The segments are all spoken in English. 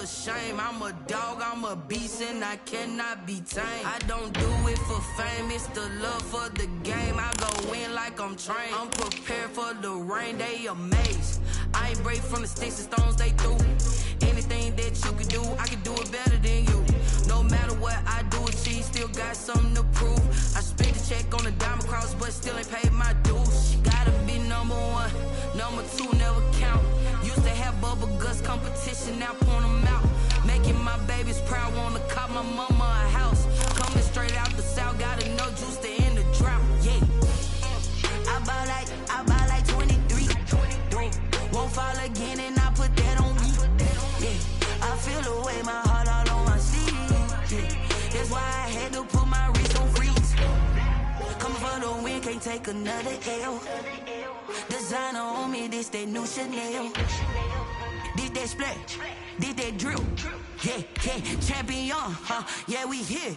a shame. I'm a dog, I'm a beast, and I cannot be tamed. I don't do it for fame, it's the love for the game. I go in like I'm trained. I'm prepared for the rain, they amazed. I ain't break from the sticks and stones they threw. Anything that you can do, I can do it better than you. No matter what I do, achieve, still got something to prove. I spent the check on the diamond cross, but still ain't paid my dues. Gotta be number one, number two never count. Used to have bubble guts competition, now point them out. Making my babies proud, wanna cop my mama a house. Coming straight out the south, got enough juice to end the drought. Yeah, I buy like 23. Won't fall again, and I put that on me. Yeah, I feel the way, my heart all on my sleeve. Yeah, that's why I had to put my wrist on freeze. Coming for the win, can't take another L. Designer on me, this that new Chanel. This that splash, this that drill. Yeah, yeah, champion, huh? Yeah, we here.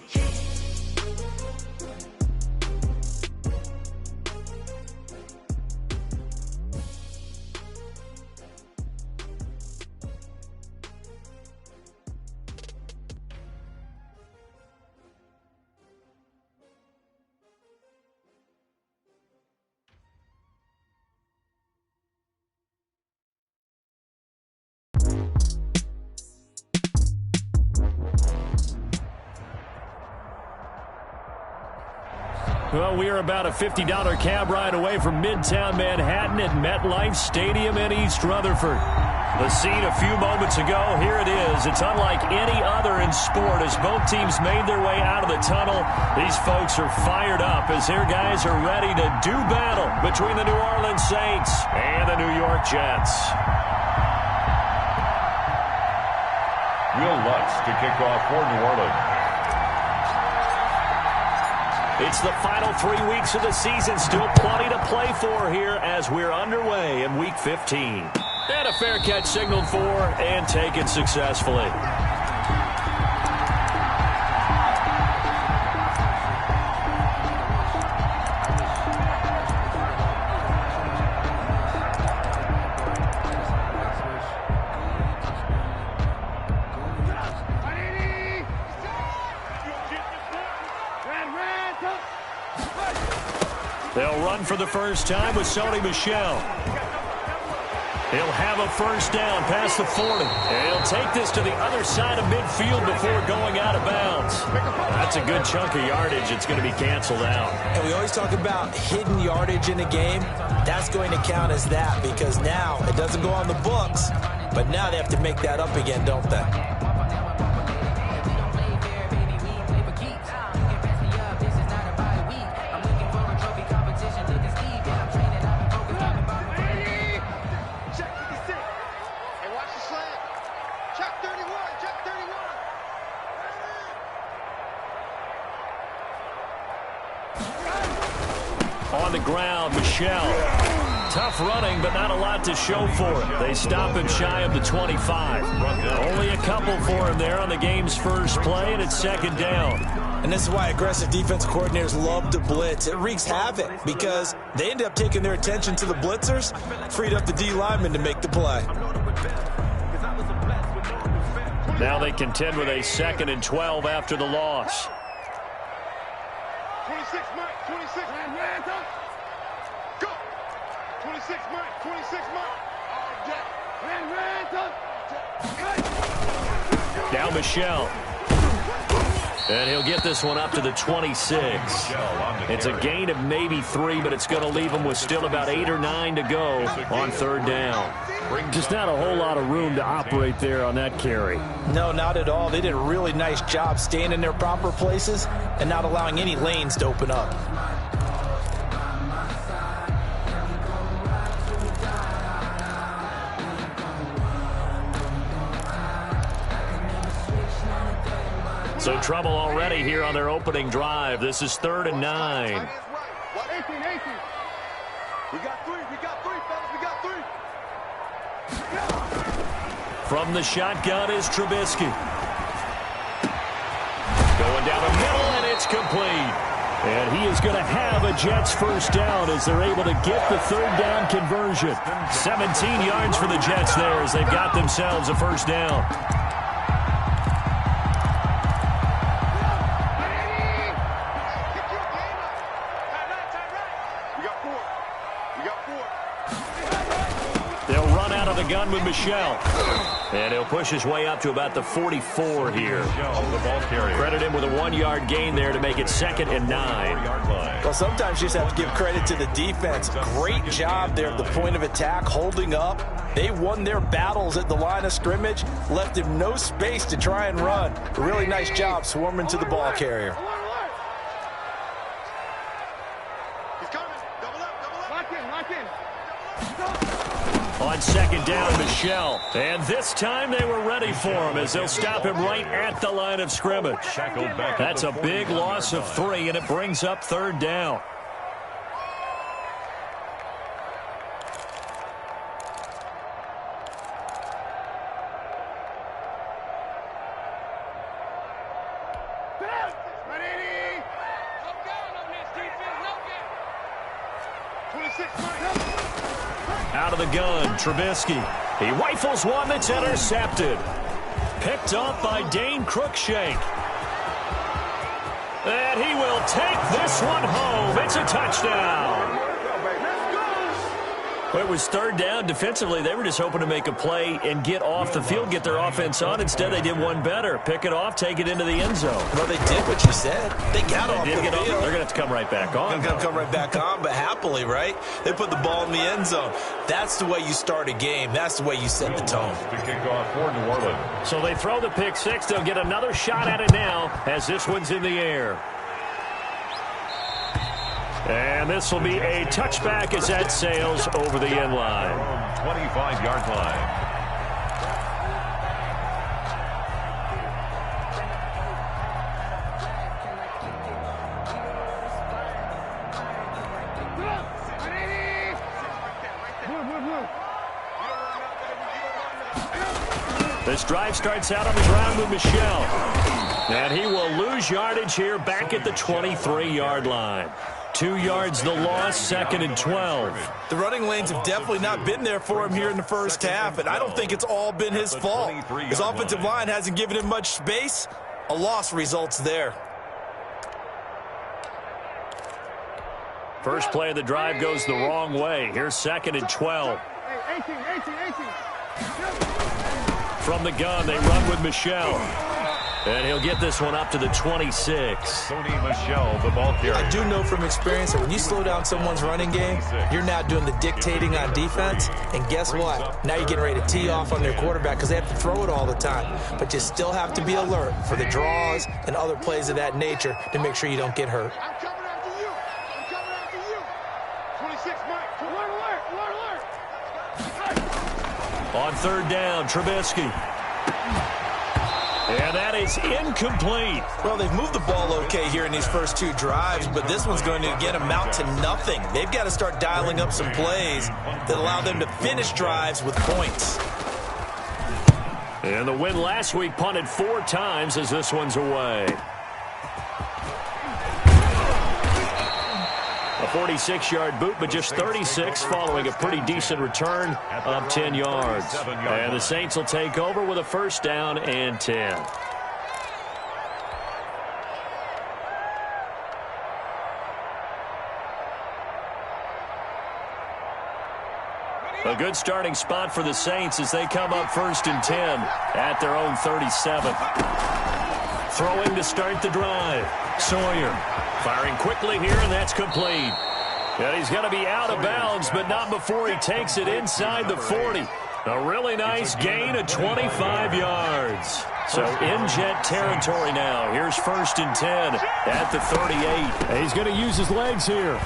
Well, we are about a $50 cab ride away from Midtown Manhattan at MetLife Stadium in East Rutherford. The scene a few moments ago, here it is. It's unlike any other in sport as both teams made their way out of the tunnel. These folks are fired up as their guys are ready to do battle between the New Orleans Saints and the New York Jets. Will Lutz to kick off for New Orleans. It's the final 3 weeks of the season. Still plenty to play for here as we're underway in Week 15. And a fair catch signaled for and taken successfully. They'll run for the first time with Sony Michel. He'll have a first down past the 40. And he'll take this to the other side of midfield before going out of bounds. That's a good chunk of yardage. It's going to be canceled out. And we always talk about hidden yardage in a game. That's going to count as that because now it doesn't go on the books, but now they have to make that up again, don't they? On the ground, Michel. Tough running, but not a lot to show for it. They stop him shy of the 25. Only a couple for him there on the game's first play, and it's second down. And this is why aggressive defensive coordinators love to blitz. It wreaks havoc because they end up taking their attention to the blitzers, freed up the D lineman to make the play. Now they contend with a 2nd and 12 after the loss. 26, Mike, 26, Atlanta. Go. 26, Mike, 26, Mike. Atlanta. Now Michel. And he'll get this one up to the 26. It's a gain of maybe 3, but it's going to leave him with still about 8 or 9 to go on third down. Just not a whole lot of room to operate there on that carry. No, not at all. They did a really nice job staying in their proper places and not allowing any lanes to open up. So trouble already here on their opening drive. This is 3rd and 9. 18. We got 3, fellas, we got 3. From the shotgun is Trubisky. Going down the middle, and it's complete. And he is going to have a Jets first down as they're able to get the third down conversion. 17 yards for the Jets there as they've got themselves a first down. gun with Michel. And he'll push his way up to about the 44 here. Credit him with a 1-yard gain there to make it 2nd and 9. Well, sometimes you just have to give credit to the defense. Great job there at the point of attack, holding up. They won their battles at the line of scrimmage, left him no space to try and run. A really nice job swarming to the ball carrier. On 2nd down, Michel. And this time they were ready for him as they'll stop him right at the line of scrimmage. That's a big loss of 3, and it brings up 3rd down. Out of the gun, Trubisky. He rifles one that's intercepted. Picked up by Dane Cruikshank. And he will take this one home. It's a touchdown. Well, it was 3rd down. Defensively, they were just hoping to make a play and get off the field, get their offense on. Instead, they did one better. Pick it off, take it into the end zone. Well, they did what you said. They got off the field. They're going to have to come right back on. They're going to come right back on, but happily, right? They put the ball in the end zone. That's the way you start a game. That's the way you set the tone. To kick off for New Orleans. So they throw the pick 6. They'll get another shot at it now as this one's in the air. And this will be a touchback as that sails over the end line. 25-yard line. This drive starts out on the ground with Michel. And he will lose yardage here back at the 23-yard line. 2 yards the loss, 2nd and 12. The running lanes have definitely not been there for him here in the first half, and I don't think it's all been his fault. His offensive line hasn't given him much space. A loss results there. First play of the drive goes the wrong way. Here's 2nd and 12. From the gun, they run with Michel. And he'll get this one up to the 26. Tony Michel, the ball carrier. I do know from experience that when you slow down someone's running game, you're now doing the dictating on defense. And guess what? Now you're getting ready to tee off on their quarterback because they have to throw it all the time. But you still have to be alert for the draws and other plays of that nature to make sure you don't get hurt. I'm coming after you. I'm coming after you. 26, Mike. Alert. On 3rd down, Trubisky. And that is incomplete. Well, they've moved the ball okay here in these first 2 drives, but this one's going to, again, amount to nothing. They've got to start dialing up some plays that allow them to finish drives with points. And the win last week punted 4 times as this one's away. A 46-yard boot, but just 36 following a pretty decent return of 10 yards. And the Saints will take over with a 1st down and 10. A good starting spot for the Saints as they come up 1st and 10 at their own 37. Throwing to start the drive. Sawyer firing quickly here, and that's complete. And he's going to be out of bounds, but not before he takes it inside the 40. A really nice gain of 25 yards. So in jet territory now. Here's 1st and 10 at the 38. And he's going to use his legs here.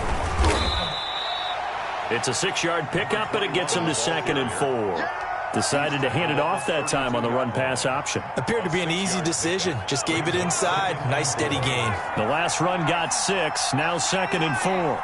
It's a 6-yard pickup, but it gets him to 2nd and 4. Decided to hand it off that time on the run-pass option. Appeared to be an easy decision. Just gave it inside. Nice, steady gain. The last run got 6. Now 2nd and 4.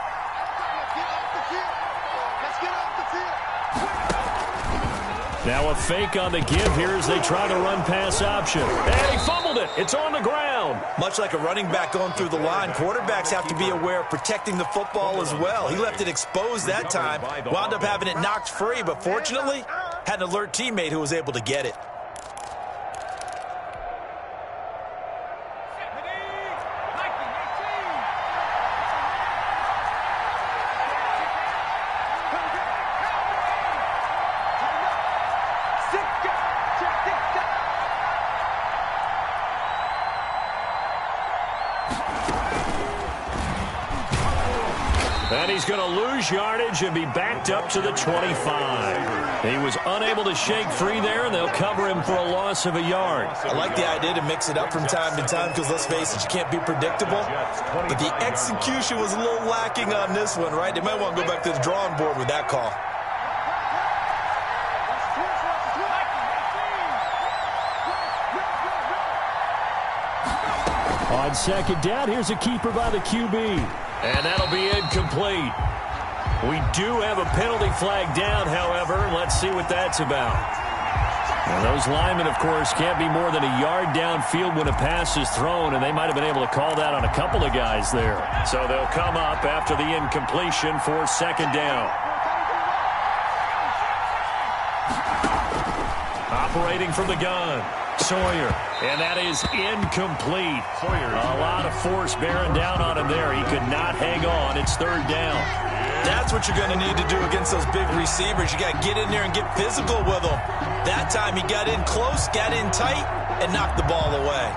Now a fake on the give here as they try to run-pass option. And he fumbled it. It's on the ground. Much like a running back going through the line, quarterbacks have to be aware of protecting the football as well. He left it exposed that time. Wound up having it knocked free, but fortunately, had an alert teammate who was able to get it. And he's going to lose yardage and be backed up to the 25. He was unable to shake free there, and they'll cover him for a loss of a yard. I like the idea to mix it up from time to time because, let's face it, you can't be predictable. But the execution was a little lacking on this one, right? They might want to go back to the drawing board with that call. On second down, here's a keeper by the QB. And that'll be incomplete. We do have a penalty flag down, however. Let's see what that's about. Well, those linemen, of course, can't be more than a yard downfield when a pass is thrown, and they might have been able to call that on a couple of guys there. So they'll come up after the incompletion for second down. Operating from the gun, Sawyer, and that is incomplete. A lot of force bearing down on him there. He could not hang on. It's third down. That's what you're going to need to do against those big receivers. You got to get in there and get physical with them. That time he got in close, got in tight, and knocked the ball away.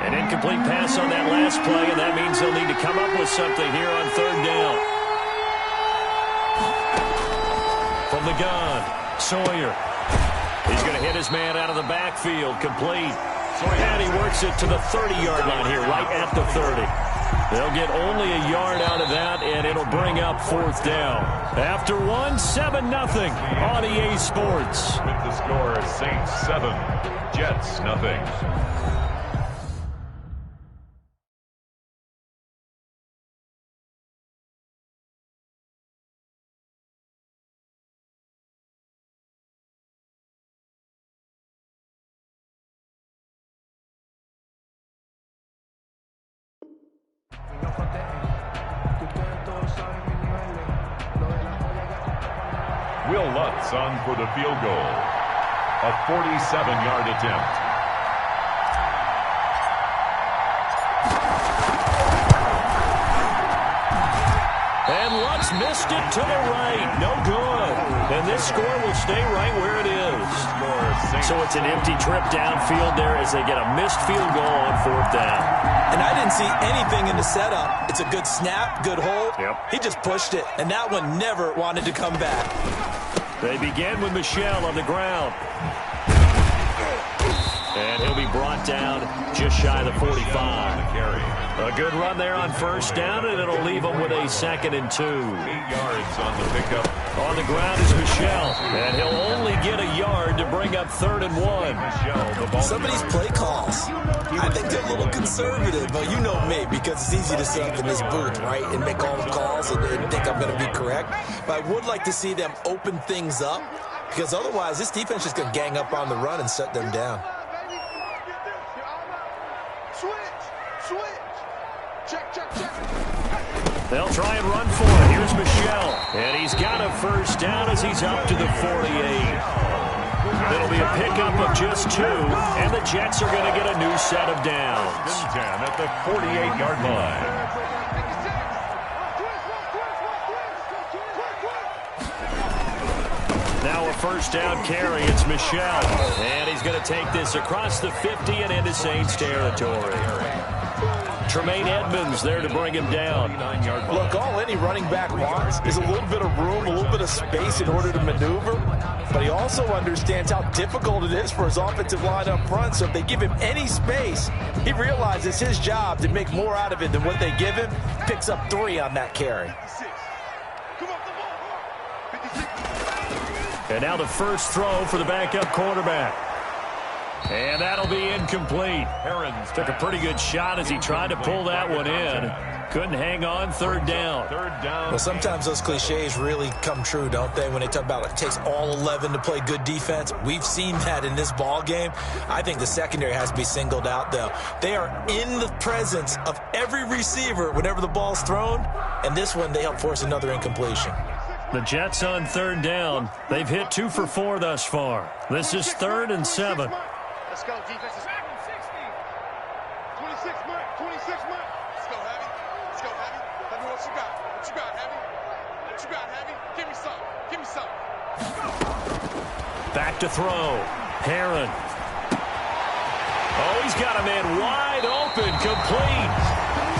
An incomplete pass on that last play, and that means they'll need to come up with something here on third down. From the gun, Sawyer. He's going to hit his man out of the backfield, complete. And he works it to the 30-yard line here, right at the 30. They'll get only a yard out of that, and it'll bring up fourth down. After one, 7-0 on EA Sports. With the score, Saints 7, Jets nothing. Will Lutz on for the field goal. A 47-yard attempt. And Lutz missed it to the right. No good. And this score will stay right where it is. So it's an empty trip downfield there as they get a missed field goal on fourth down. And I didn't see anything in the setup. It's a good snap, good hold. Yep. He just pushed it, and that one never wanted to come back. They begin with Michel on the ground. And he'll be brought down just shy of the 45. A good run there on first down, and it'll leave them with a 2nd and 2. 8 yards on the pickup. On the ground is Michel, and he'll only get a yard to bring up 3rd and 1. Some of these play calls, I think they're a little conservative, but you know me, because it's easy to sit up in this booth, right, and make all the calls and think I'm going to be correct. But I would like to see them open things up, because otherwise this defense is going to gang up on the run and shut them down. They'll try and run for it. Here's Michel, and he's got a first down as he's up to the 48. It'll be a pickup of just 2, and the Jets are going to get a new set of downs. At the 48-yard line. Now a first down carry. It's Michel, and he's going to take this across the 50 and into Saints territory. Tremaine Edmonds there to bring him down. Look, all any running back wants is a little bit of room, a little bit of space in order to maneuver. But he also understands how difficult it is for his offensive line up front. So if they give him any space, he realizes his job to make more out of it than what they give him. Picks up 3 on that carry. And now the first throw for the backup quarterback. And that'll be incomplete. Herons took a pretty good shot as he tried to pull that one in. Couldn't hang on. Third down. Well, sometimes those cliches really come true, don't they? When they talk about it takes all 11 to play good defense. We've seen that in this ball game. I think the secondary has to be singled out, though. They are in the presence of every receiver whenever the ball's thrown. And this one, they help force another incompletion. The Jets on third down. They've hit 2 for 4 thus far. This is 3rd and 7. Let's go, defense. 26, Mike. 26, Mike. Let's go, Heavy. Let's go, Heavy. Let me know what you got. What you got, Heavy? What you got, Heavy? Give me some. Give me some. Back to throw. Heron. Oh, he's got a man wide open. Complete.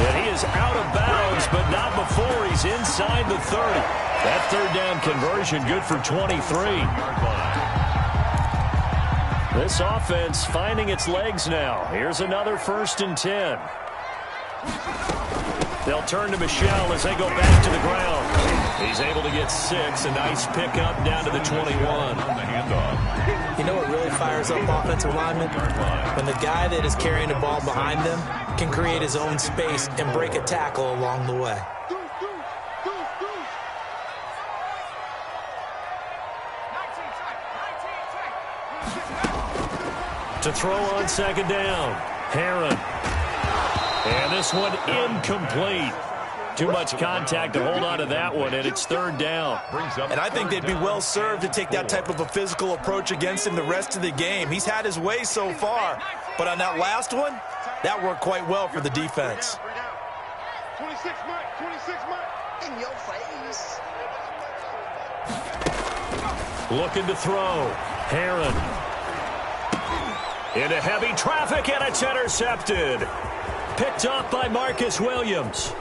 And he is out of bounds, but not before he's inside the 30. That third down conversion good for 23. This offense finding its legs now. Here's another 1st and 10. They'll turn to Michel as they go back to the ground. He's able to get 6. A nice pickup down to the 21. You know what really fires up offensive linemen? When the guy that is carrying the ball behind them can create his own space and break a tackle along the way. To throw on 2nd down. Herron. And this one incomplete. Too much contact to hold on to that one, and it's 3rd down. And I think they'd be well served to take that type of a physical approach against him the rest of the game. He's had his way so far, but on that last one, that worked quite well for the defense. 26 Mike, 26 Mike. In your face. Looking to throw. Herron. Into heavy traffic, and it's intercepted. Picked up by Marcus Williams.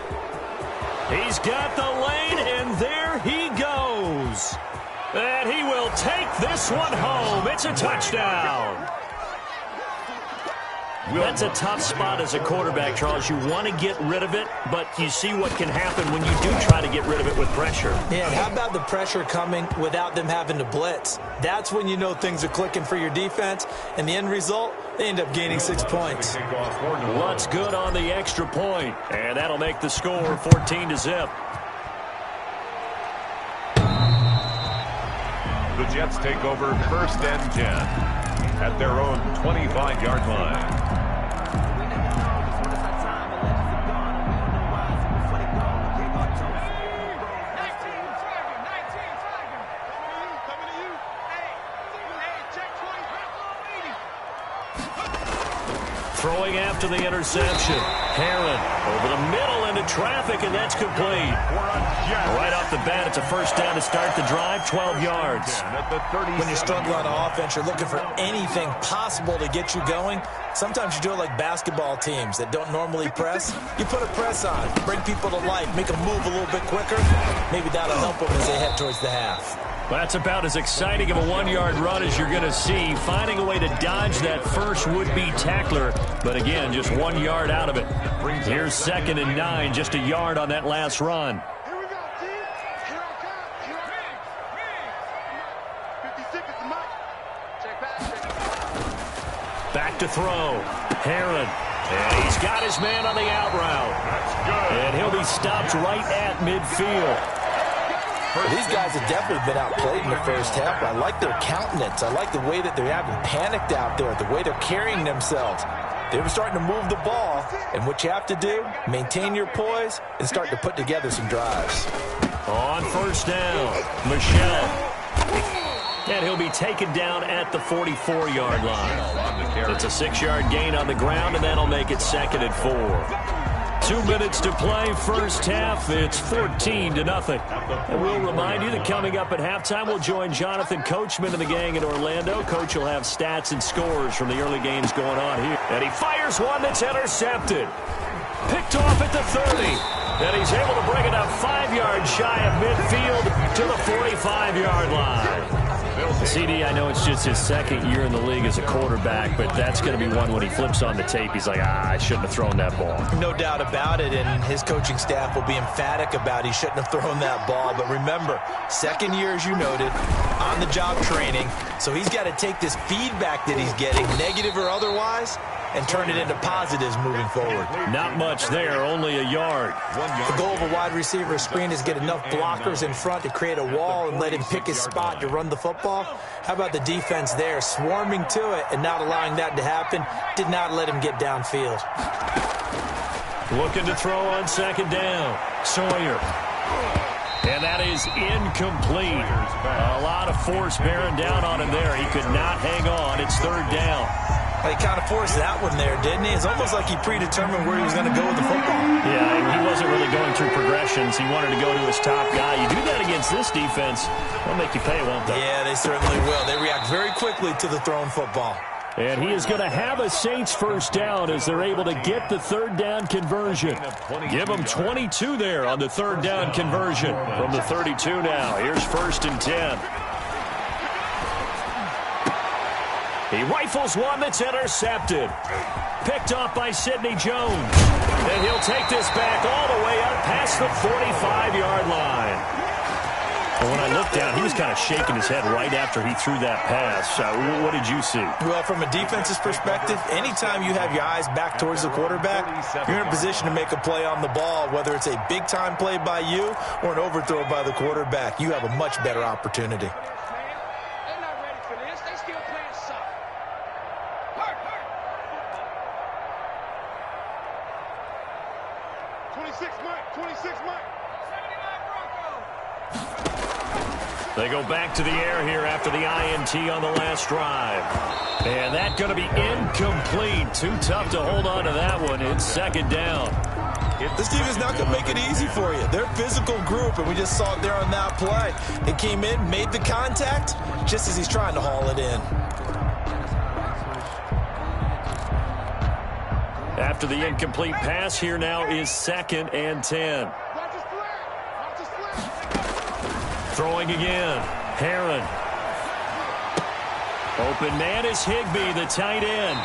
He's got the lane, and there he goes. And he will take this one home. It's a touchdown. That's a tough spot as a quarterback, Charles. You want to get rid of it, but you see what can happen when you do try to get rid of it with pressure. Yeah, and how about the pressure coming without them having to blitz? That's when you know things are clicking for your defense, and the end result, they end up gaining 6 points. What's good on the extra point, and that'll make the score 14-0. The Jets take over 1st and 10 at their own 25-yard line. Throwing after the interception. Herron over the middle into traffic, and that's complete. Right off the bat, it's a 1st down to start the drive, 12 yards. When you're struggling on offense, you're looking for anything possible to get you going. Sometimes you do it like basketball teams that don't normally press. You put a press on, bring people to life, make them move a little bit quicker. Maybe that'll help them as they head towards the half. That's about as exciting of a 1-yard run as you're going to see. Finding a way to dodge that first would-be tackler, but again, just 1 yard out of it. Here's 2nd and 9, just a yard on that last run. Here we go, team. Here I come. Here I come. 56 is Mike. Check back. Back to throw. Herron. And he's got his man on the out route. That's good. And he'll be stopped right at midfield. These guys have definitely been outplayed in the first half. I like their countenance. I like the way that they're having panicked out there, the way they're carrying themselves. They were starting to move the ball, and what you have to do, maintain your poise and start to put together some drives. On 1st down, Michel. And he'll be taken down at the 44-yard line. It's a 6-yard gain on the ground, and that'll make it 2nd and 4. 2 minutes to play, first half. It's 14-0. And we'll remind you that coming up at halftime, we'll join Jonathan Coachman and the gang in Orlando. Coach will have stats and scores from the early games going on here. And he fires one that's intercepted. Picked off at the 30. And he's able to bring it up 5 yards shy of midfield to the 45-yard line. CD, I know it's just his 2nd year in the league as a quarterback, but that's going to be one when he flips on the tape. He's like, I shouldn't have thrown that ball. No doubt about it, and his coaching staff will be emphatic about he shouldn't have thrown that ball. But remember, 2nd year, as you noted, on-the-job training, so he's got to take this feedback that he's getting, negative or otherwise, and turn it into positives moving forward. Not much there, only a yard. The goal of a wide receiver screen is get enough blockers in front to create a wall and let him pick his spot to run the football. How about the defense there, swarming to it and not allowing that to happen? Did not let him get downfield. Looking to throw on 2nd down. Sawyer. And that is incomplete. A lot of force bearing down on him there. He could not hang on. It's 3rd down. He kind of forced that one there, didn't he? It's almost like he predetermined where he was going to go with the football. Yeah, he wasn't really going through progressions. He wanted to go to his top guy. You do that against this defense, they'll make you pay, won't they? Yeah, they certainly will. They react very quickly to the thrown football. And he is going to have a Saints first down as they're able to get the third down conversion. Give them 22 there on the third down conversion. From the 32 now, here's 1st and 10. He rifles one that's intercepted. Picked off by Sidney Jones. And he'll take this back all the way up past the 45-yard line. Well, when I looked down, he was kind of shaking his head right after he threw that pass. What did you see? Well, from a defense's perspective, anytime you have your eyes back towards the quarterback, you're in a position to make a play on the ball, whether it's a big-time play by you or an overthrow by the quarterback. You have a much better opportunity. They're not ready for this. They still playing soft. Hurt. 26, Mike. 26, Mike. 79 Broncos. They go back to the air here after the INT on the last drive. And that's going to be incomplete. Too tough to hold on to that one. It's 2nd down. This team is not going to make it easy for you. They're a physical group, and we just saw it there on that play. It came in, made the contact, just as he's trying to haul it in. After the incomplete pass, here now is 2nd and 10. Throwing again. Heron. Open man is Higbee, the tight end.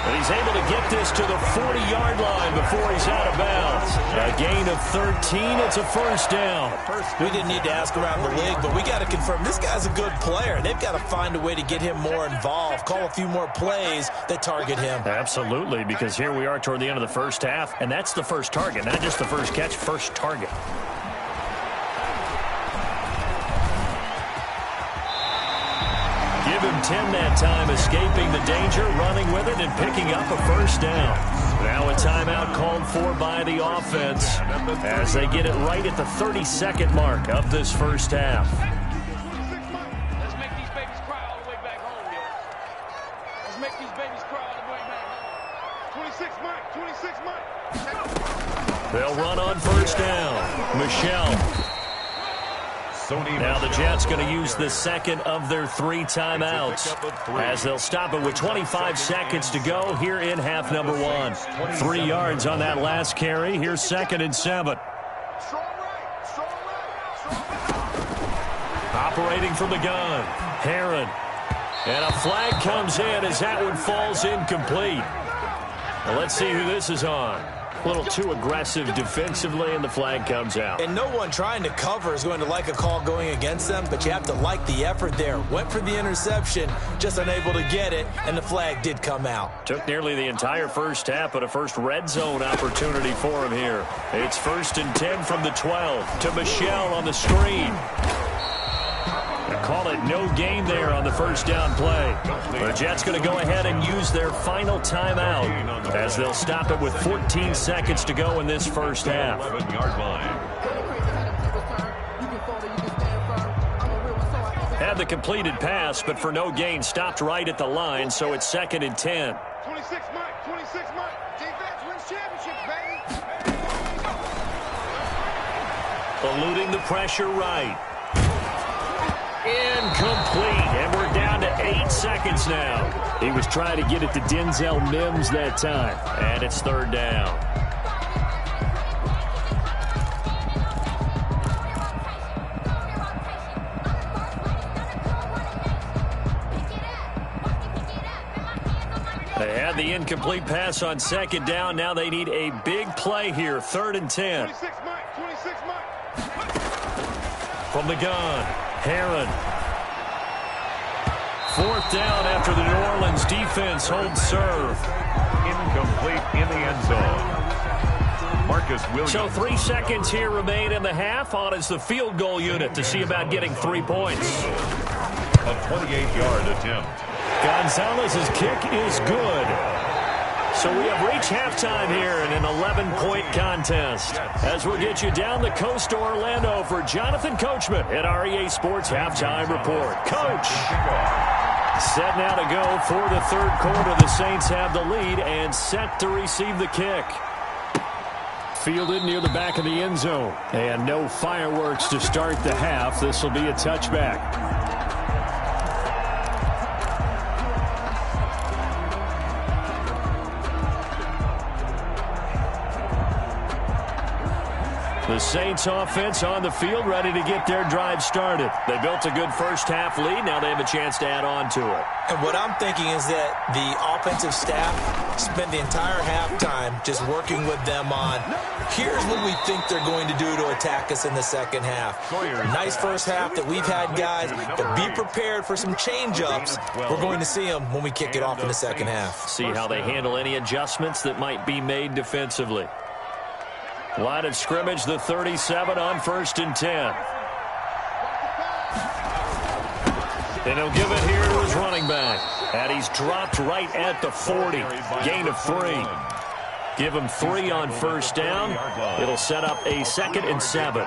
And he's able to get this to the 40-yard line before he's out of bounds. A gain of 13. It's a first down. We didn't need to ask around the league, but we got to confirm this guy's a good player. They've got to find a way to get him more involved, call a few more plays that target him. Absolutely, because here we are toward the end of the first half, and that's the first target, not just the first catch, first target. Give him 10 that time, escaping the danger, running with it, and picking up a first down. Now a timeout called for by the offense as they get it right at the 32nd mark of this first half. Let's make these babies cry all the way back home, yo. Let's make these babies cry all the way back home. 26, Mike. 26, Mike. They'll run on first down. Michelle. Now the Jets going to use the second of their 3 timeouts as they'll stop it with 25 seconds to go here in half number 1. 3 yards on that last carry. Here's 2nd and 7. Operating from the gun. Heron. And a flag comes in as that one falls incomplete. Well, let's see who this is on. A little too aggressive defensively, and the flag comes out. And no one trying to cover is going to like a call going against them, but you have to like the effort there. Went for the interception, just unable to get it, and the flag did come out. Took nearly the entire first half, but a first red zone opportunity for him here. It's 1st and 10 from the 12 to Michelle on the screen. Call it no gain there on the first down play. The Jets going to go ahead and use their final timeout as they'll stop it with 14 seconds to go in this first half. Had the completed pass, but for no gain, stopped right at the line, so it's 2nd and 10. 26, Mike. 26, Mike. Defense wins championships, baby. Eluding the pressure right. Incomplete, and we're down to 8 seconds now. He was trying to get it to Denzel Mims that time, and it's 3rd down. They had the incomplete pass on 2nd down. Now they need a big play here, 3rd and 10. 26, Mike. 26, Mike. From the gun. Heron. 4th down after the New Orleans defense holds serve. Incomplete in the end zone. Marcus Williams. So 3 seconds here remain in the half. On is the field goal unit to see about getting 3 points. A 28-yard attempt. Gonzalez's kick is good. So we have reached halftime here in an 11-point contest. As we'll get you down the coast to Orlando for Jonathan Coachman at REA Sports Halftime Report. Coach, set now to go for the 3rd quarter. The Saints have the lead and set to receive the kick. Fielded near the back of the end zone. And no fireworks to start the half. This will be a touchback. The Saints offense on the field, ready to get their drive started. They built a good first half lead. Now they have a chance to add on to it. And what I'm thinking is that the offensive staff spent the entire halftime just working with them on, here's what we think they're going to do to attack us in the second half. Nice first half that we've had, guys, but be prepared for some change-ups. We're going to see them when we kick it off in the second half. See how they handle any adjustments that might be made defensively. Line of scrimmage, the 37 on 1st and 10. And he'll give it here to his running back. And he's dropped right at the 40. Gain of 3. Give him 3 on 1st down. It'll set up a 2nd and 7.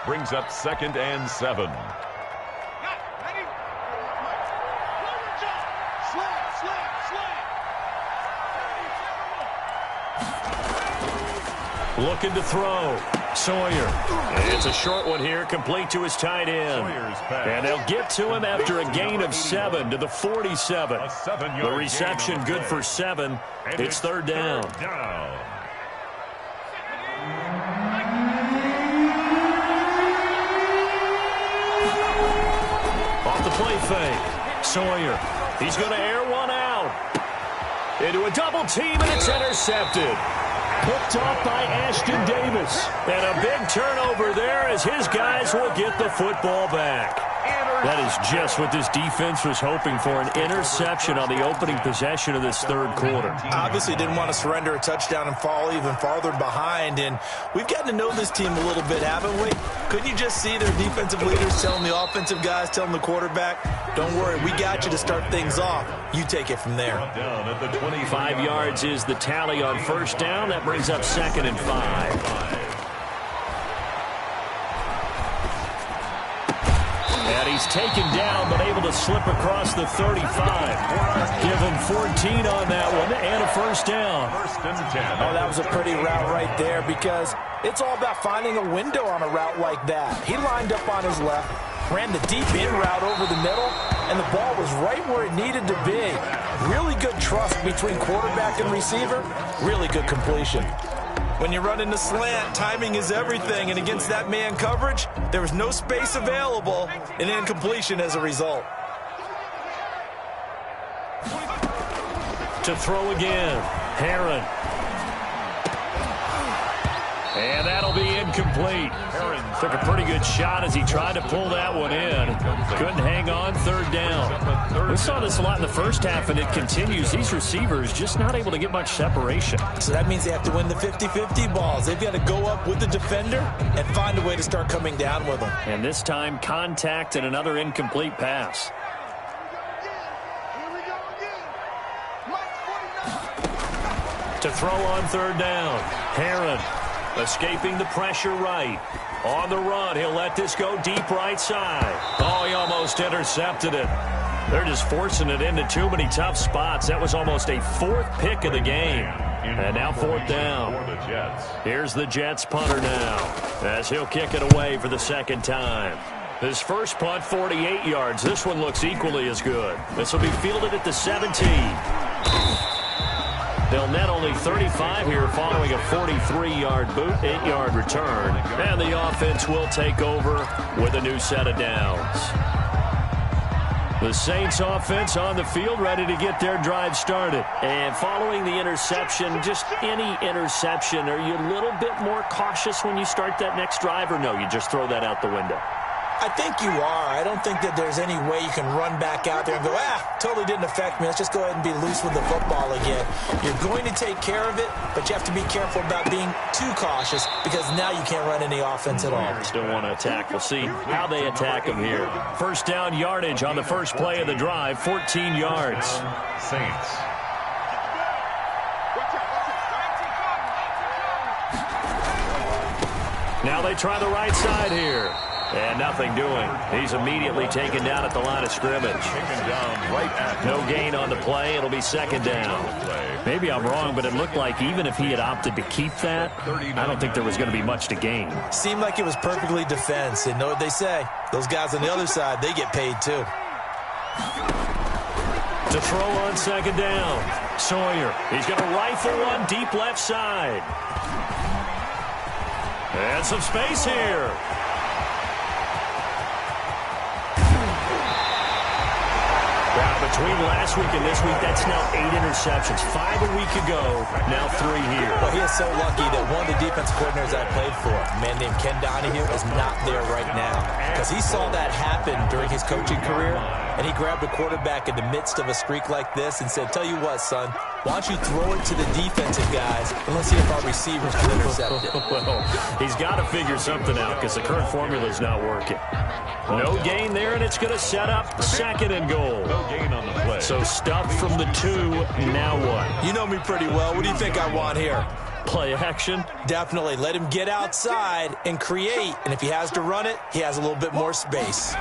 Brings up 2nd and 7. Looking to throw. Sawyer. It's a short one here, complete to his tight end. And they'll get to him after a gain of 7 to the 47. The reception good for 7. It's 3rd down. Off the play fake. Sawyer. He's going to air one out. Into a double team, and it's intercepted. Picked off by Ashton Davis. And a big turnover there as his guys will get the football back. That is just what this defense was hoping for, an interception on the opening possession of this 3rd quarter. Obviously didn't want to surrender a touchdown and fall even farther behind, and we've gotten to know this team a little bit, haven't we? Couldn't you just see their defensive leaders telling the offensive guys, telling the quarterback, don't worry, we got you to start things off. You take it from there. 5 yards is the tally on 1st down. That brings up 2nd and 5. And he's taken down, but able to slip across the 35. Give him 14 on that one, and a 1st down. Oh, that was a pretty route right there, because it's all about finding a window on a route like that. He lined up on his left, ran the deep in route over the middle, and the ball was right where it needed to be. Really good trust between quarterback and receiver. Really good completion. When you run in the slant, timing is everything, and against that man coverage, there was no space available, and incompletion as a result. To throw again, Herron. And that'll be incomplete. Took a pretty good shot as he tried to pull that one in. Couldn't hang on, 3rd down. We saw this a lot in the first half, and it continues. These receivers just not able to get much separation. So that means they have to win the 50-50 balls. They've got to go up with the defender and find a way to start coming down with them. And this time, contact and another incomplete pass. To throw on 3rd down, Herron. Escaping the pressure right. On the run, he'll let this go deep right side. Oh, he almost intercepted it. They're just forcing it into too many tough spots. That was almost a 4th pick of the game. And now 4th down. Here's the Jets punter now, as he'll kick it away for the 2nd time. His first punt, 48 yards. This one looks equally as good. This will be fielded at the 17. They'll net only 35 here following a 43-yard boot, 8-yard return. And the offense will take over with a new set of downs. The Saints offense on the field ready to get their drive started. And following the interception, just any interception, are you a little bit more cautious when you start that next drive, or no, you just throw that out the window? I think you are. I don't think that there's any way you can run back out there and go, totally didn't affect me. Let's just go ahead and be loose with the football again. You're going to take care of it, but you have to be careful about being too cautious, because now you can't run any offense at all. Still want to attack. We'll see how they attack him here. 1st down yardage on the first play of the drive, 14 yards. Saints. Now they try the right side here. And nothing doing. He's immediately taken down at the line of scrimmage. No gain on the play. It'll be 2nd down. Maybe I'm wrong, but it looked like even if he had opted to keep that, I don't think there was going to be much to gain. Seemed like it was perfectly defense. And know what they say? Those guys on the other side, they get paid too. To throw on 2nd down. Sawyer. He's going to rifle one deep left side. And some space here. Now, between last week and this week, that's now 8 interceptions. 5 a week ago, now 3 here. Well, he is so lucky that one of the defense coordinators I played for, a man named Ken Donahue, is not there right now. Because he saw that happen during his coaching career, and he grabbed a quarterback in the midst of a streak like this and said, tell you what, son, why don't you throw it to the defensive guys, and let's see if our receivers can intercept it. Well, he's got to figure something out because the current formula is not working. No gain there, and it's going to set up 2nd and goal. No gain on the play. So stuff from the 2, now what? You know me pretty well. What do you think I want here? Play action? Definitely. Let him get outside and create, and if he has to run it, he has a little bit more space.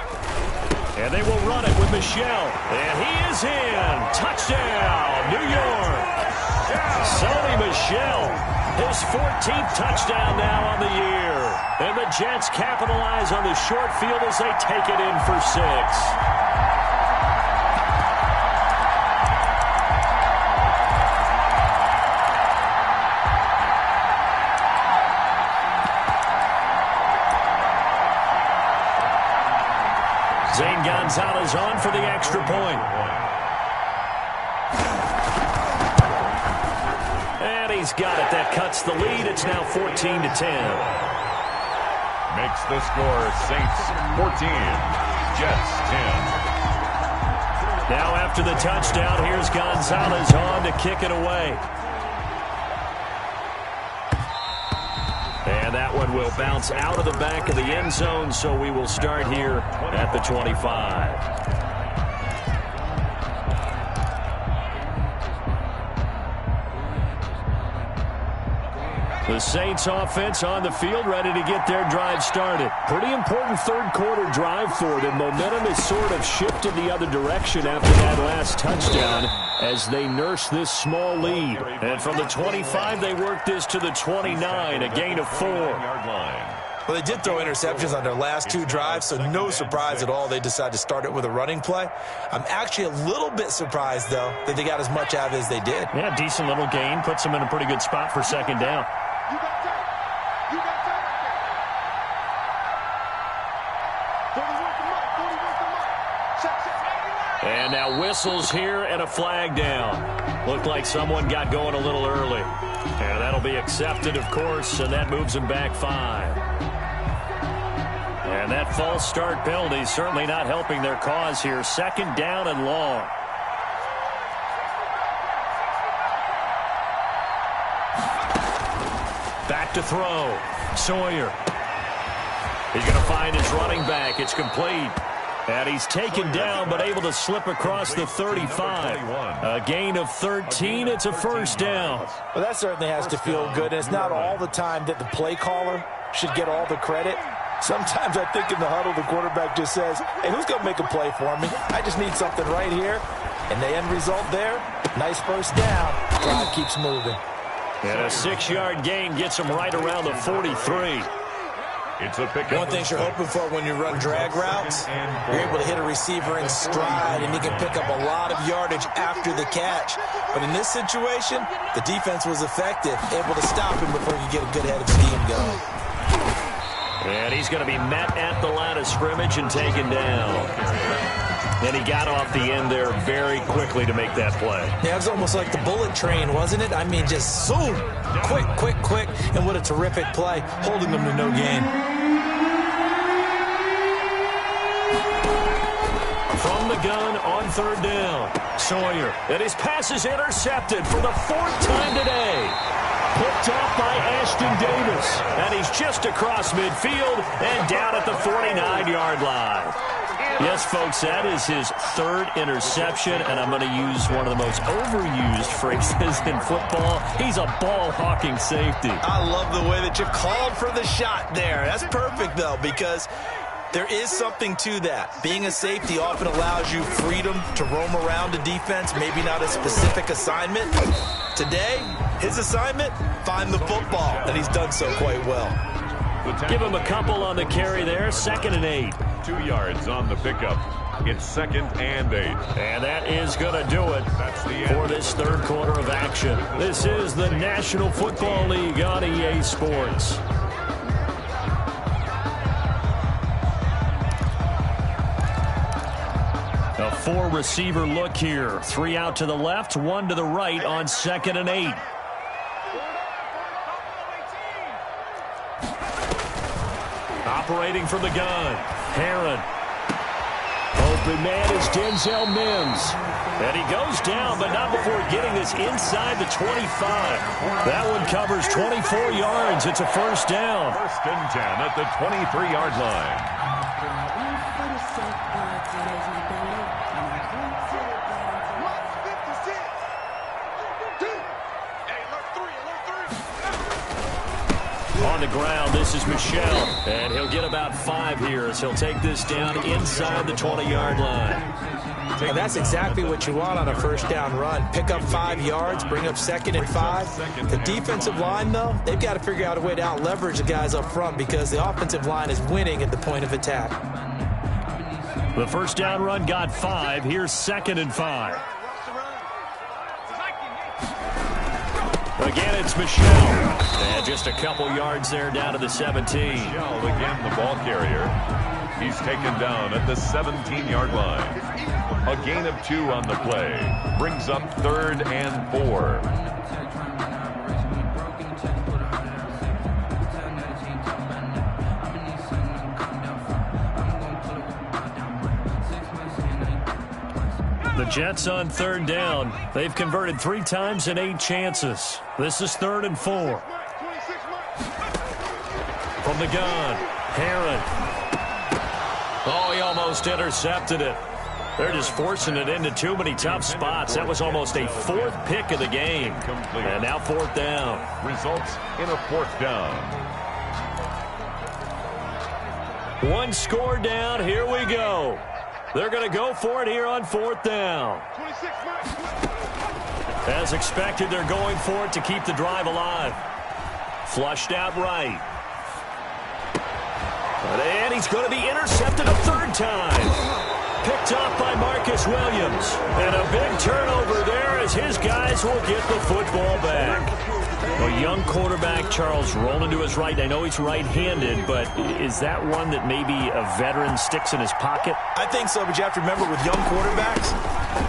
And they will run it with Michelle. And he is in. Touchdown, New York. Sony Michel, his 14th touchdown now on the year. And the Jets capitalize on the short field as they take it in for 6. Zane Gonzalez on for the extra point. And he's got it. That cuts the lead. It's now 14-10. Makes the score Saints 14, Jets 10. Now after the touchdown, here's Gonzalez on to kick it away. And that one will bounce out of the back of the end zone, so we will start here at the 25. The Saints offense on the field, ready to get their drive started. Pretty important third quarter drive for them. Momentum has sort of shifted the other direction after that last touchdown as they nurse this small lead. And from the 25, they work this to the 29, a gain of 4. Well, they did throw interceptions on their last 2 drives, so no surprise at all they decided to start it with a running play. I'm actually a little bit surprised, though, that they got as much out of it as they did. Yeah, decent little gain. Puts them in a pretty good spot for 2nd down. And now whistles here and a flag down. Looked like someone got going a little early. And that'll be accepted, of course, and that moves them back 5. And that false start penalty is certainly not helping their cause here. 2nd down and long. Back to throw. Sawyer. He's going to find his running back. It's complete. And he's taken down, but able to slip across the 35. A gain of 13. It's a 1st down. Well, that certainly has to feel good. And it's not all the time that the play caller should get all the credit. Sometimes I think in the huddle, the quarterback just says, hey, who's going to make a play for me? I just need something right here. And the end result there, nice 1st down. Drive keeps moving. And a 6-yard gain gets him right around the 43. It's a pick. One thing you're hoping for when you run drag routes, you're able to hit a receiver in stride, and he can pick up a lot of yardage after the catch. But in this situation, the defense was effective, able to stop him before he could get a good head of steam going. And he's going to be met at the line of scrimmage and taken down. And he got off the end there very quickly to make that play. Yeah, it was almost like the bullet train, wasn't it? I mean, just zoom, quick, quick, quick, and what a terrific play, holding them to no gain. From the gun on 3rd down, Sawyer. And his pass is intercepted for the 4th time today. Picked off by Ashton Davis. And he's just across midfield and down at the 49-yard line. Yes, folks, that is his 3rd interception, and I'm going to use one of the most overused phrases in football. He's a ball-hawking safety. I love the way that you called for the shot there. That's perfect, though, because there is something to that. Being a safety often allows you freedom to roam around a defense, maybe not a specific assignment. Today, his assignment, find the football, and he's done so quite well. Give him a couple on the carry there, 2nd and 8. 2 yards on the pickup. It's 2nd and 8. And that is going to do it for this 3rd quarter of action. This is the National Football League on EA Sports. A four-receiver look here. 3 out to the left, 1 to the right on 2nd and 8. Operating from the gun, Herron. Open man is Denzel Mims. And he goes down, but not before getting this inside the 25. That one covers 24 yards. It's a first down. 1st and 10 at the 23-yard line. On the ground, this is Michel, and he'll get about 5 here as he'll take this down inside the 20-yard line. And that's exactly what you want on a first down run. Pick up 5 yards, bring up 2nd and 5. The defensive line, though, they've got to figure out a way to out-leverage the guys up front because the offensive line is winning at the point of attack. The first down run got 5. Here's 2nd and 5. Again, it's Michel. And just a couple yards there down to the 17. Michel, again, the ball carrier. He's taken down at the 17-yard line. A gain of 2 on the play. Brings up 3rd and 4. The Jets on 3rd down. They've converted 3 times in 8 chances. This is 3rd and 4. From the gun, Herron. Oh, he almost intercepted it. They're just forcing it into too many tough spots. That was almost a 4th pick of the game. And now 4th down. Results in a 4th down. 1 score down. Here we go. They're going to go for it here on 4th down. As expected, they're going for it to keep the drive alive. Flushed out right. And he's going to be intercepted a 3rd time. Picked off by Marcus Williams. And a big turnover there as his guys will get the football back. A young quarterback, Charles, rolling to his right. I know he's right-handed, but is that one that maybe a veteran sticks in his pocket? I think so, but you have to remember with young quarterbacks,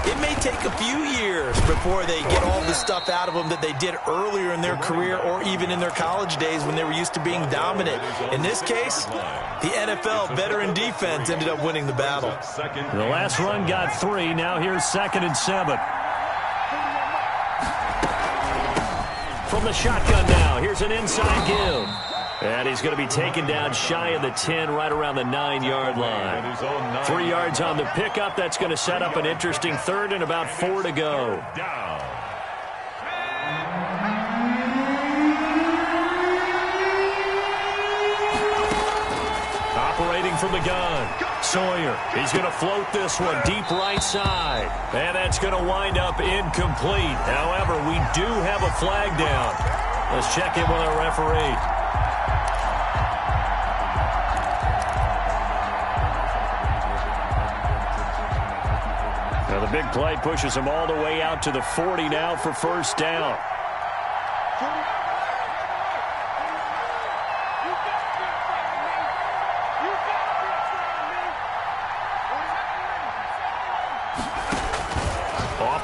it may take a few years before they get all the stuff out of them that they did earlier in their career or even in their college days when they were used to being dominant. In this case, the NFL veteran defense ended up winning the battle. The last run got 3. Now here's 2nd and 7. From the shotgun now, here's an inside give. And he's going to be taken down shy of the 10, right around the 9-yard line. 3 yards on the pickup. That's going to set up an interesting 3rd and about 4 to go. Operating from the gun, Sawyer. He's going to float this one deep right side. And that's going to wind up incomplete. However, we do have a flag down. Let's check in with our referee. Now the big play pushes him all the way out to the 40 now for first down.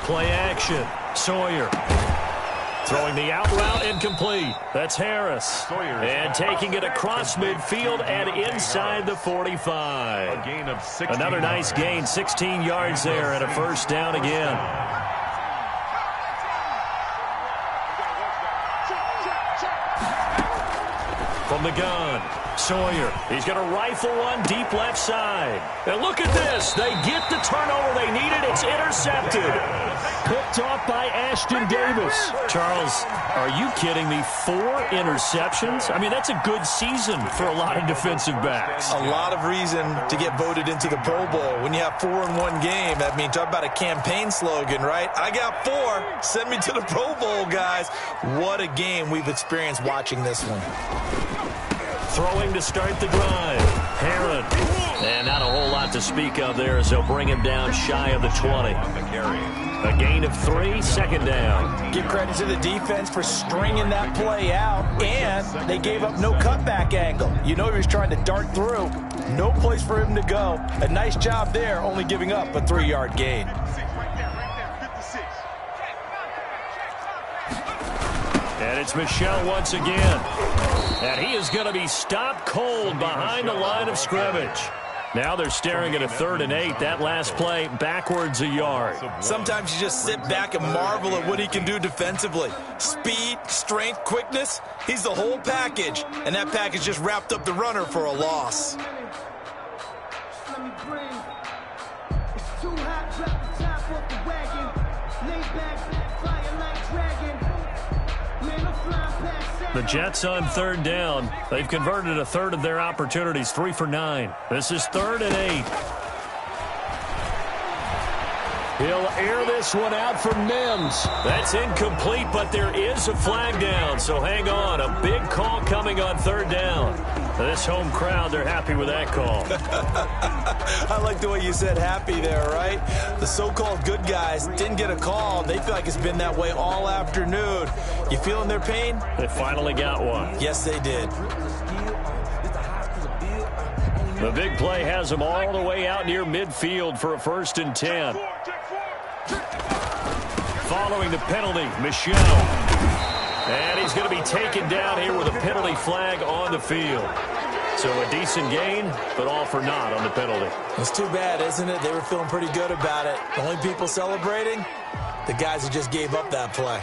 Play action. Sawyer throwing the out route incomplete. That's Harris. And taking it across midfield and inside the 45. A gain of 16 Another nice gain, 16 yards there and a first down again. From the gun, Sawyer. He's going to rifle one deep left side. And look at this. They get the turnover they needed. It's intercepted. Picked off by Ashton Davis. Charles, are you kidding me? 4 interceptions? I mean, that's a good season for a lot of defensive backs. A lot of reason to get voted into the Pro Bowl. When you have 4 in one game, I mean, talk about a campaign slogan, right? I got 4. Send me to the Pro Bowl, guys. What a game we've experienced watching this one. Throwing to start the drive. Herron. And not a whole lot to speak of there as they'll bring him down shy of the 20. A gain of 3, second down. Give credit to the defense for stringing that play out, and they gave up no cutback angle. You know he was trying to dart through. No place for him to go. A nice job there, only giving up a 3-yard gain. And it's Michel once again. And he is going to be stopped cold behind the line of scrimmage. Now they're staring at a 3rd and 8. That last play, backwards a yard. Sometimes you just sit back and marvel at what he can do defensively. Speed, strength, quickness, he's the whole package. And that package just wrapped up the runner for a loss. The Jets on 3rd down. They've converted a third of their opportunities, 3 for 9. This is 3rd and 8. He'll air this one out for Mims. That's incomplete, but there is a flag down, so hang on. A big call coming on 3rd down. This home crowd, they're happy with that call. I like the way you said happy there, right? The so-called good guys didn't get a call. They feel like it's been that way all afternoon. You feeling their pain? They finally got one. Yes, they did. The big play has them all the way out near midfield for a 1st and 10. Following the penalty, Michel. And he's going to be taken down here with a penalty flag on the field. So a decent gain, but all for naught on the penalty. It's too bad, isn't it? They were feeling pretty good about it. The only people celebrating, the guys who just gave up that play.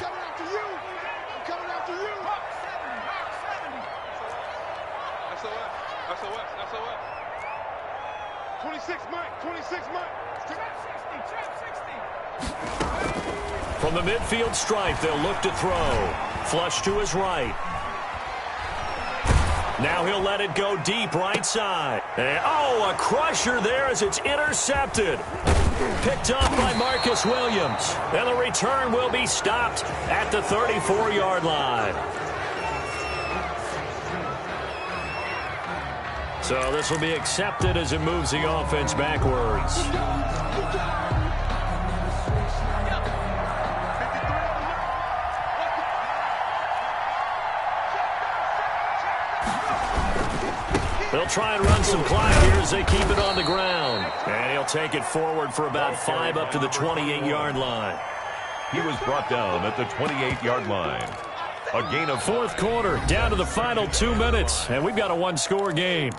From the midfield stripe, they'll look to throw. Flush to his right. Now he'll let it go deep right side. And, a crusher there as it's intercepted. Picked up by Marcus Williams. And the return will be stopped at the 34-yard line. So this will be accepted as it moves the offense backwards. They'll try and run some clock here as they keep it on the ground. And he'll take it forward for about 5 up to the 28-yard line. He was brought down at the 28-yard line. A gain of 4th quarter, down to the final 2 minutes. And we've got a 1-score game.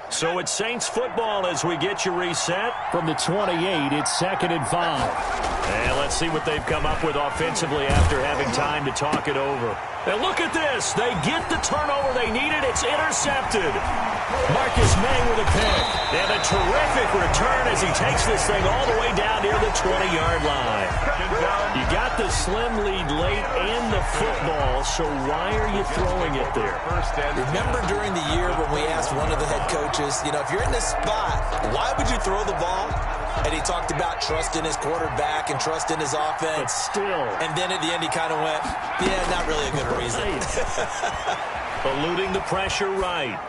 So it's Saints football as we get you reset. From the 28, it's 2nd and 5. And let's see what they've come up with offensively after having time to talk it over. And look at this. They get the turnover they needed. It's intercepted. Marcus May with a pick. And a terrific return as he takes this thing all the way down near the 20-yard line. You got the slim lead late and the football, so why are you throwing it there? Remember during the year when we asked one of the head coaches, if you're in this spot, why would you throw the ball? And he talked about trust in his quarterback and trust in his offense. But still. And then at the end he kind of went, yeah, not really a good reason. Eluding the pressure right.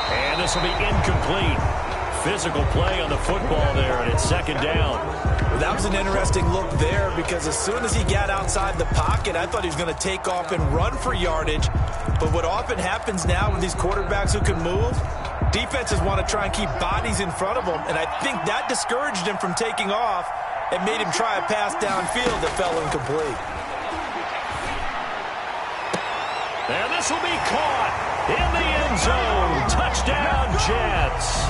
And this will be incomplete. Physical play on the football there, and it's 2nd down. Well, that was an interesting look there because as soon as he got outside the pocket, I thought he was going to take off and run for yardage. But what often happens now with these quarterbacks who can move, defenses want to try and keep bodies in front of them, and I think that discouraged him from taking off and made him try a pass downfield that fell incomplete. And this will be caught in the end zone. Touchdown, Jets.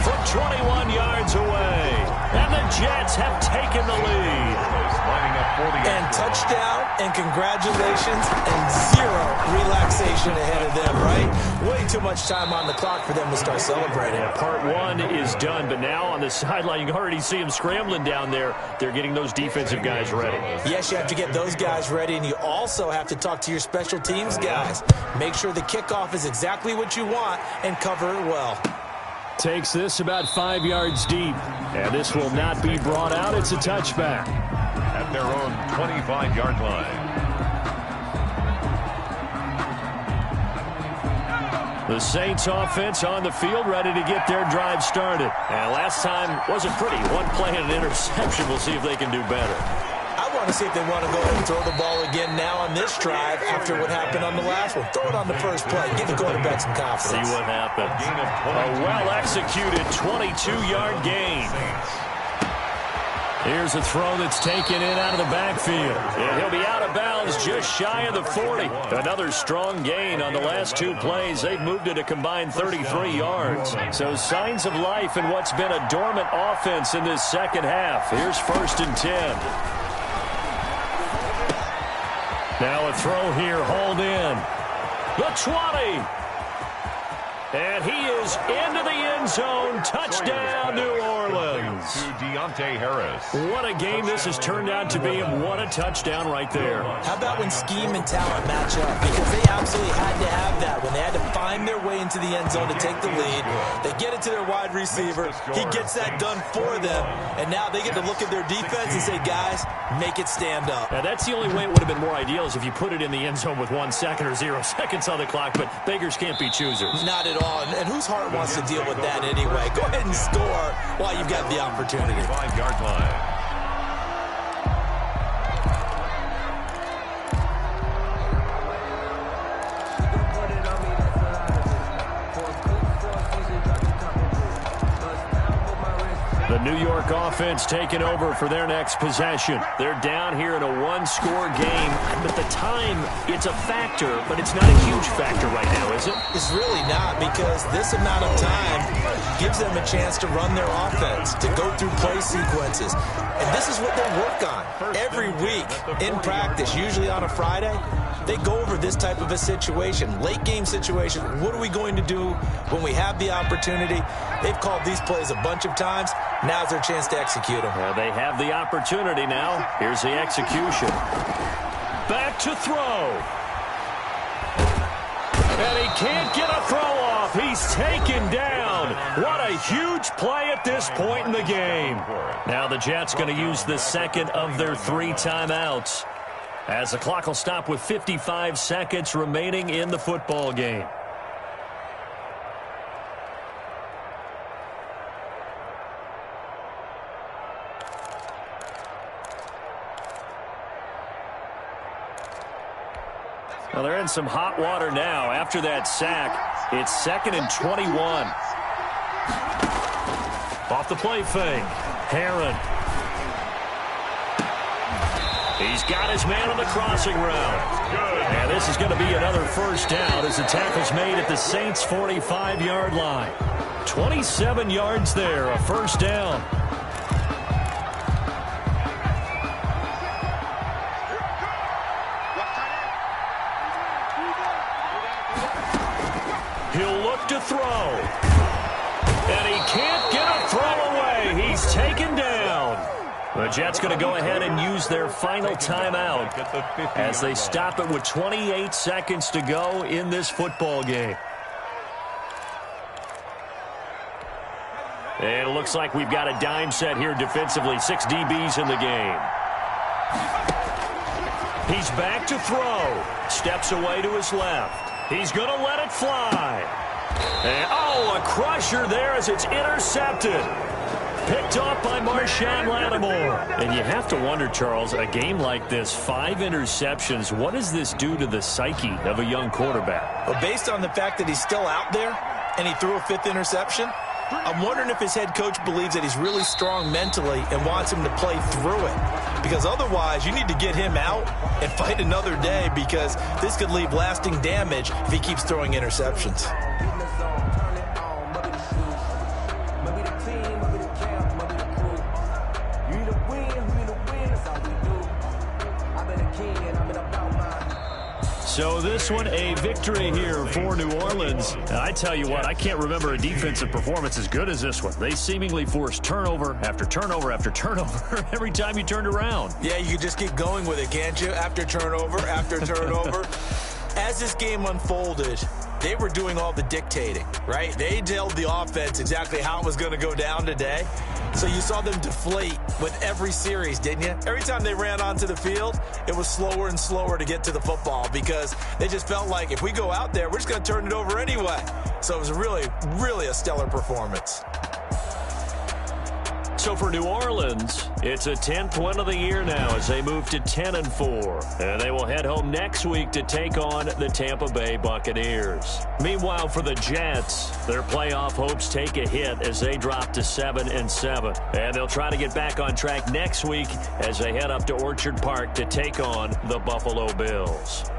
From 21 yards away. And the Jets have taken the lead. And touchdown and congratulations and 0 relaxation ahead of them, right? Way too much time on the clock for them to start celebrating. Yeah, part 1 is done, but now on the sideline, you can already see them scrambling down there. They're getting those defensive guys ready. Yes, you have to get those guys ready, and you also have to talk to your special teams guys. Make sure the kickoff is exactly what you want and cover it well. Takes this about 5 yards deep. And this will not be brought out. It's a touchback. At their own 25-yard line. The Saints offense on the field, ready to get their drive started. And last time wasn't pretty. One play and an interception. We'll see if they can do better. I want to see if they want to go ahead and throw the ball again now on this drive after what happened on the last one. Throw it on the first play. Give the quarterback some confidence. See what happens. A well-executed 22-yard gain. Here's a throw that's taken in out of the backfield. And he'll be out of bounds just shy of the 40. Another strong gain on the last 2 plays. They've moved it a combined 33 yards. So signs of life in what's been a dormant offense in this second half. Here's 1st and 10. Now a throw here, hauled in. The 20. And he is into the end zone. Touchdown, New Orleans. To Deontay Harris. What a game this has turned out to be, and what a touchdown right there. How about when scheme and talent match up? Because they absolutely had to have that. When they had to find their way into the end zone to take the lead, they get it to their wide receiver. He gets that done for them, and now they get to look at their defense and say, guys, make it stand up. Now, that's the only way it would have been more ideal is if you put it in the end zone with 1 second or 0 seconds on the clock, but beggars can't be choosers. Not at all. And whose heart wants to deal with that anyway? Go ahead and score while you've got the opportunity. 5-yard line. The New York offense taking over for their next possession. They're down here in a 1-score game. But the time, it's a factor, but it's not a huge factor right now, is it? It's really not, because this amount of time gives them a chance to run their offense, to go through play sequences. And this is what they work on every week in practice, usually on a Friday. They go over this type of a situation, late game situation. What are we going to do when we have the opportunity? They've called these plays a bunch of times. Now's their chance to execute them. Well, they have the opportunity now. Here's the execution. Back to throw. And he can't get a throw off. He's taken down. What a huge play at this point in the game. Now the Jets going to use the second of their 3 timeouts, as the clock will stop with 55 seconds remaining in the football game. Well, they're in some hot water now. After that sack, it's 2nd and 21. Off the play fake. Herron. He's got his man on the crossing route. And this is going to be another first down as the tackle's made at the Saints' 45-yard line. 27 yards there, a first down. He'll look to throw. And he can't get a throw away. He's taken down. The Jets going to go ahead and use their final timeout as they stop it with 28 seconds to go in this football game. And it looks like we've got a dime set here defensively. 6 DBs in the game. He's back to throw. Steps away to his left. He's going to let it fly. And, a crusher there as it's intercepted. Picked off by Marshawn Lattimore. And you have to wonder, Charles, a game like this, 5 interceptions, what does this do to the psyche of a young quarterback? Well, based on the fact that he's still out there and he threw a 5th interception, I'm wondering if his head coach believes that he's really strong mentally and wants him to play through it. Because otherwise, you need to get him out and fight another day, because this could leave lasting damage if he keeps throwing interceptions. So this one, a victory here for New Orleans. And I tell you what, I can't remember a defensive performance as good as this one. They seemingly forced turnover after turnover after turnover every time you turned around. Yeah, you could just keep going with it, can't you? After turnover after turnover. As this game unfolded, they were doing all the dictating, right? They told the offense exactly how it was going to go down today. So you saw them deflate with every series, didn't you? Every time they ran onto the field, it was slower and slower to get to the football because they just felt like if we go out there, we're just going to turn it over anyway. So it was really, really a stellar performance. So for New Orleans, it's a 10th win of the year now as they move to 10-4. And they will head home next week to take on the Tampa Bay Buccaneers. Meanwhile, for the Jets, their playoff hopes take a hit as they drop to 7-7. And they'll try to get back on track next week as they head up to Orchard Park to take on the Buffalo Bills.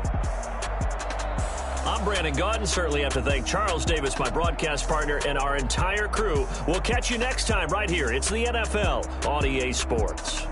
I'm Brandon Gaudin. Certainly have to thank Charles Davis, my broadcast partner, and our entire crew. We'll catch you next time right here. It's the NFL on EA Sports.